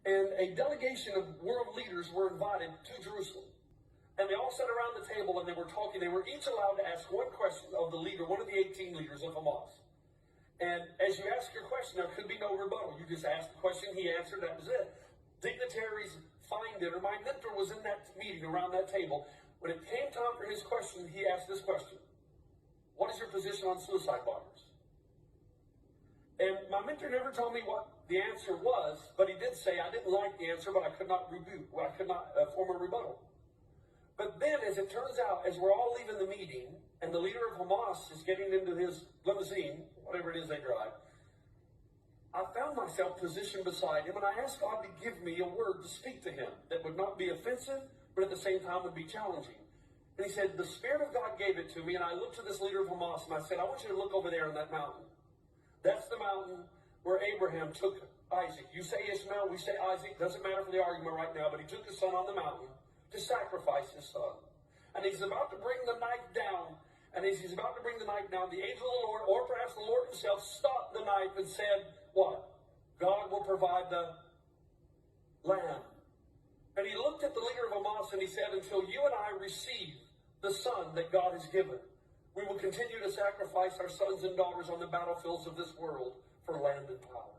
and a delegation of world leaders were invited to Jerusalem. And they all sat around the table and they were talking. They were each allowed to ask one question of the leader, one of the 18 leaders of Hamas. And as you ask your question, there could be no rebuttal. You just asked the question, he answered, that was it. Dignitaries find it, or my mentor was in that meeting around that table. When it came time for his question, he asked this question: what is your position on suicide bombers? And my mentor never told me what the answer was, but he did say, I didn't like the answer, but I could not rebuke, I could not form a rebuttal. But then, as it turns out, as we're all leaving the meeting, and the leader of Hamas is getting into his limousine, whatever it is they drive, I found myself positioned beside him, and I asked God to give me a word to speak to him that would not be offensive, but at the same time would be challenging. And he said, the Spirit of God gave it to me, and I looked to this leader of Hamas, and I said, I want you to look over there on that mountain. That's the mountain where Abraham took Isaac. You say Ishmael, we say Isaac, doesn't matter for the argument right now, but he took his son on the mountain to sacrifice his son. And he's about to bring the knife down, and as he's about to bring the knife down, the angel of the Lord, or perhaps the Lord himself, stopped the knife and said, what? God will provide the lamb. And he looked at the leader of Hamas and he said, until you and I receive the son that God has given, we will continue to sacrifice our sons and daughters on the battlefields of this world for land and power.